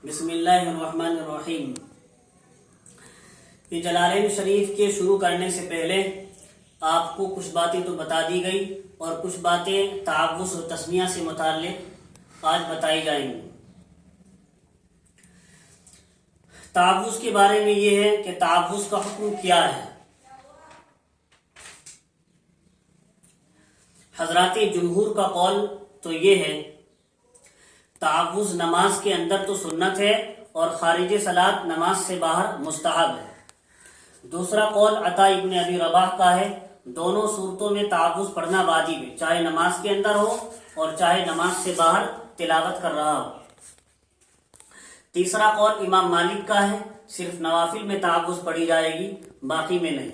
बिस्मिल्लाहिर्रहमानिर्रहीम। ये जलालैन शरीफ के शुरू करने से पहले आपको कुछ बातें तो बता दी गई और कुछ बातें तावुज़ और तस्निया से मुताल्लिक़ आज बताई जाएंगी। तावुज़ के बारे में ये है कि तावुज़ का हुक्म क्या है। हज़रात जुमहूर का कौल तो ये है, तावुज़ नमाज के अंदर तो सुन्नत है और खारिज सलात नमाज से बाहर मुस्तहब है। दूसरा कौल अता इब्न अबी रबाह का है, दोनों सूरतों में तावुज़ पढ़ना वाजिब है, चाहे नमाज के अंदर हो और चाहे नमाज से बाहर तिलावत कर रहा हो। तीसरा कौल इमाम मालिक का है, सिर्फ नवाफिल में तावुज़ पढ़ी जाएगी, बाकी में नहीं।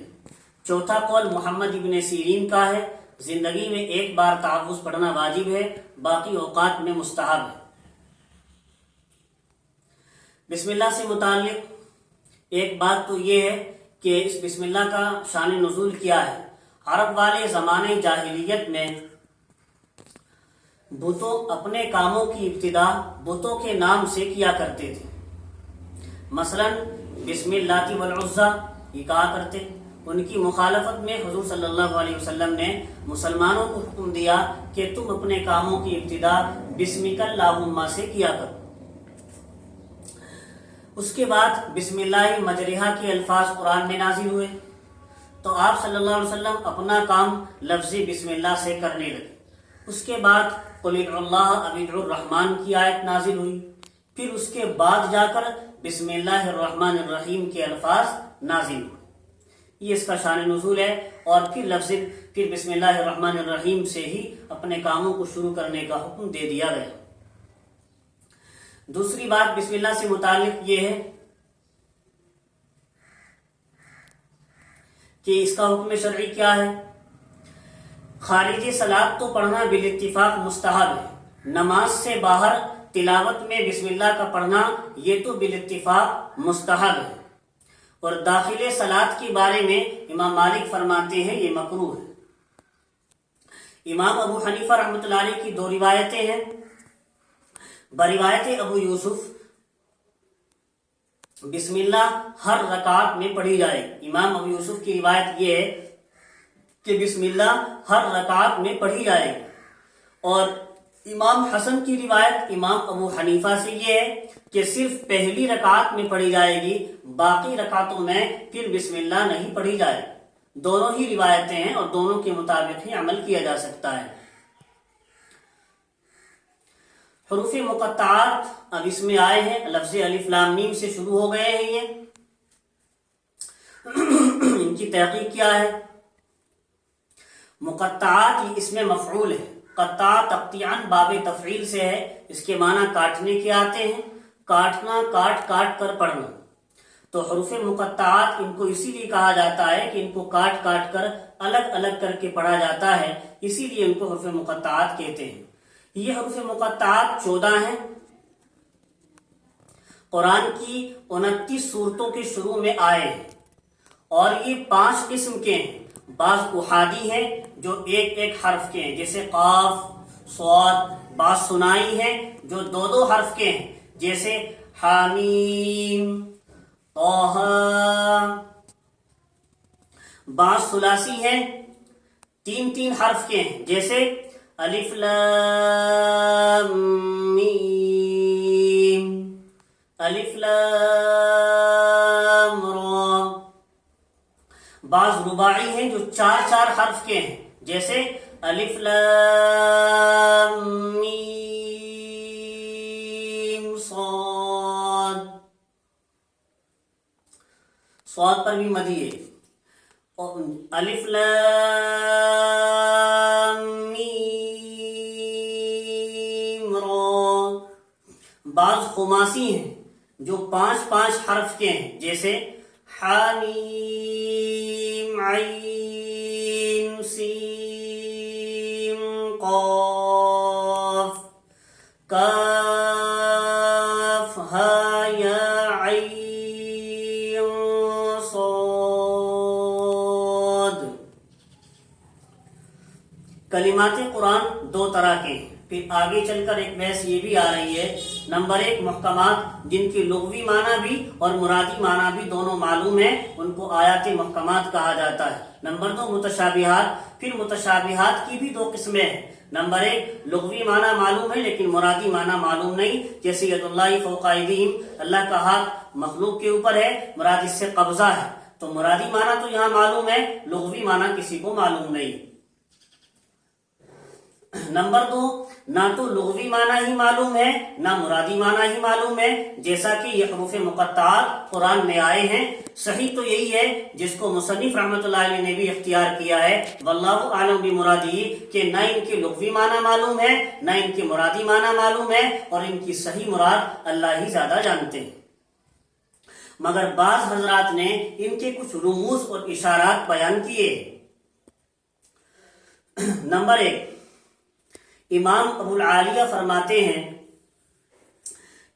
चौथा कौल मोहम्मद इब्न सीरीन का है, जिंदगी में एक बार तावुज़ पढ़ना वाजिब है, बाकी औकात में मुस्तहब है। बिस्मिल्लाह से मुताल्लिक़ एक बात तो ये है कि इस बिस्मिल्लाह का शान नुज़ूल क्या है। अरब वाले ज़माने जाहिलियत में बुतों अपने कामों की इब्तिदा बुतों के नाम से किया करते थे। मसलन बिस्मिल्लाह वल उज़्ज़ा ये कहा करते। उनकी मुखालफत में हुज़ूर सल्लल्लाहु अलैहि वसल्लम ने मुसलमानों को हुक्म दिया कि तुम अपने कामों की इब्तिदा बिस्मिकल्लाहुम्मा से किया करो। उसके बाद बिस्मिल्लाह मजरिहा के अल्फाज कुरान में नाजिल हुए तो आप सल्लल्लाहु अलैहि वसल्लम अपना काम लफ्ज़ी बिस्मिल्लाह से करने लगे। उसके बाद कुल अल्लाह अबिदुर रहमान की आयत नाजिल हुई, फिर उसके बाद जाकर बिस्मिल्लाहिर्रहमानिर्रहीम के अल्फाज नाजिल हुए। ये इसका शान नुज़ूल है और फिर बिस्मिल्लाहिर्रहमानिर्रहीम से ही अपने कामों को शुरू करने का हुक्म दे दिया गया। दूसरी बात बिस्मिल्लाह से मुताल्लिक़ ये है कि इसका हुक्म शरई क्या है। खारिज सलात तो पढ़ना बिल इत्तिफाक मुस्तहब है, नमाज से बाहर तिलावत में बिस्मिल्लाह का पढ़ना ये तो बिल इत्तिफाक मुस्तहब है। और दाखिले सलात के बारे में इमाम मालिक फरमाते हैं ये मकरूह है। इमाम अबू हनीफा रहमतुल्लाह अलैह की दो रिवायतें हैं। बरिवायत अबू यूसुफ बिस्मिल्लाह हर रकात में पढ़ी जाए। इमाम अबू यूसुफ की रिवायत ये है कि बिस्मिल्लाह हर रकात में पढ़ी जाए। और इमाम हसन की रिवायत इमाम अबू हनीफा से ये है कि सिर्फ पहली रकात में पढ़ी जाएगी, बाकी रकातों में फिर बिस्मिल्लाह नहीं पढ़ी जाए। दोनों ही रिवायतें हैं और दोनों के मुताबिक ही अमल किया जा सकता है। हुरूफ मुक़त्तआत अब इसमें आए हैं, लफ्ज़ अलिफ लाम मीम से शुरू हो गए हैं। ये इनकी तहक़ीक़ क्या है। मुक़त्तआत इसमें मफ़ऊल है, क़त्ता तक़तियान बाब तफ़ईल से है, इसके माना काटने के आते हैं, काटना काट काट कर पढ़ना। तो हुरूफ मुक़त्तआत इनको इसीलिए कहा जाता है कि इनको काट काट कर अलग अलग करके पढ़ा जाता है, इसीलिए इनको हुरूफ मुक़त्तआत कहते हैं। ये हुरूफ मुक़त्तआत 14 हैं। कुरान की 29 सूरतों के शुरू में आए हैं और ये 5 किस्म के हैं। बाज़ उहादी हैं जो एक एक हर्फ के हैं, जैसे काफ स्वाद। बाज़ सुनाई हैं जो दो दो हर्फ के हैं, जैसे हामीम तोहा। बाज़ सुलासी हैं, तीन तीन हर्फ के हैं, जैसे अलिफ लाम मीम अलिफ लाम रा। बाज़ रुबाई हैं जो चार चार हर्फ के हैं, जैसे अलिफ लाम मीम साद। स्वाद पर भी मदी है। अलिफ लाम मीम रा। बाज़ खुमासी हैं जो 5-5 हर्फ के हैं, जैसे हामीम आइन सीम क़ाफ काफ हा या आइन साद। कलिमात कुरान दो तरह के हैं। फिर आगे चलकर एक बहस ये भी आ रही है, نمبر 1 محکمات، جن کی لغوی معنی بھی اور مرادی معنی بھی دونوں معلوم ہیں، ان کو آیات محکمات کہا جاتا ہے۔ نمبر 2 متشابہات، پھر متشابہات کی بھی 2 قسمیں ہیں۔ نمبر 1 لغوی معنی معلوم ہے لیکن مرادی معنی معلوم نہیں، جیسے ید اللہ فوق ایدیہم، اللہ کا ہاتھ مخلوق کے اوپر ہے، مراد اس سے قبضہ ہے، تو مرادی معنی تو یہاں معلوم ہے، لغوی معنی کسی کو معلوم نہیں۔ نمبر 2 نہ تو لغوی معنی ہی معلوم ہے نہ مرادی معنی ہی معلوم ہے، جیسا کہ یہ حروف مقطعات قرآن میں آئے ہیں۔ صحیح تو یہی ہے جس کو مصنف رحمۃ اللہ علیہ نے بھی اختیار کیا ہے، واللہ اعلم بمرادہ، کہ نہ ان کے لغوی معنی معلوم ہے نہ ان کے مرادی معنی معلوم ہے، اور ان کی صحیح مراد اللہ ہی زیادہ جانتے ہیں۔ مگر بعض حضرات نے ان کے کچھ رموز اور اشارات بیان کیے۔ نمبر 1 امام ابو العالیہ فرماتے ہیں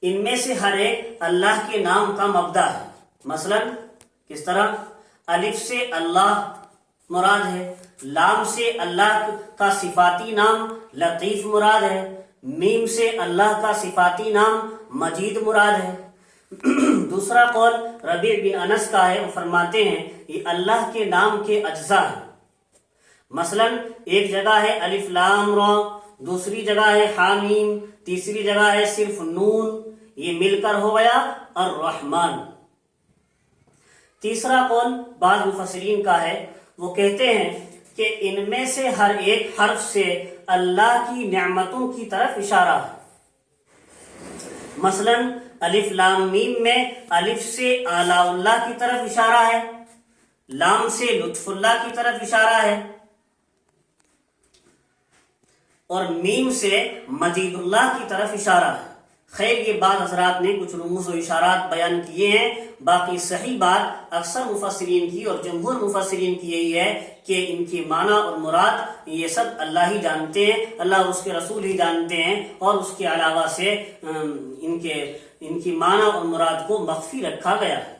ان میں سے ہر ایک اللہ کے نام کا مبدا ہے۔ مثلا کس طرح؟ الف سے اللہ مراد ہے، لام سے اللہ کا صفاتی نام لطیف مراد ہے، میم سے اللہ کا صفاتی نام مجید مراد ہے۔ دوسرا قول ربیع بن انس کا ہے، وہ فرماتے ہیں یہ اللہ کے نام کے اجزاء ہیں۔ مثلا ایک جگہ ہے الف لام را، دوسری جگہ ہے حامیم، تیسری جگہ ہے صرف نون، یہ مل کر ہو گیا الرحمن۔ تیسرا قول بعض مفسرین کا ہے، وہ کہتے ہیں کہ ان میں سے ہر ایک حرف سے اللہ کی نعمتوں کی طرف اشارہ ہے۔ مثلا الف لام میم میں الف سے آلاء اللہ کی طرف اشارہ ہے، لام سے لطف اللہ کی طرف اشارہ ہے، اور میم سے مجید اللہ کی طرف اشارہ ہے۔ خیر یہ بعض حضرات نے کچھ رموز و اشارات بیان کیے ہیں، باقی صحیح بات اکثر مفسرین کی اور جمہور مفسرین کی یہی ہے کہ ان کی معنی اور مراد یہ سب اللہ ہی جانتے ہیں، اللہ اور اس کے رسول ہی جانتے ہیں، اور اس کے علاوہ سے ان کی معنی اور مراد کو مخفی رکھا گیا ہے۔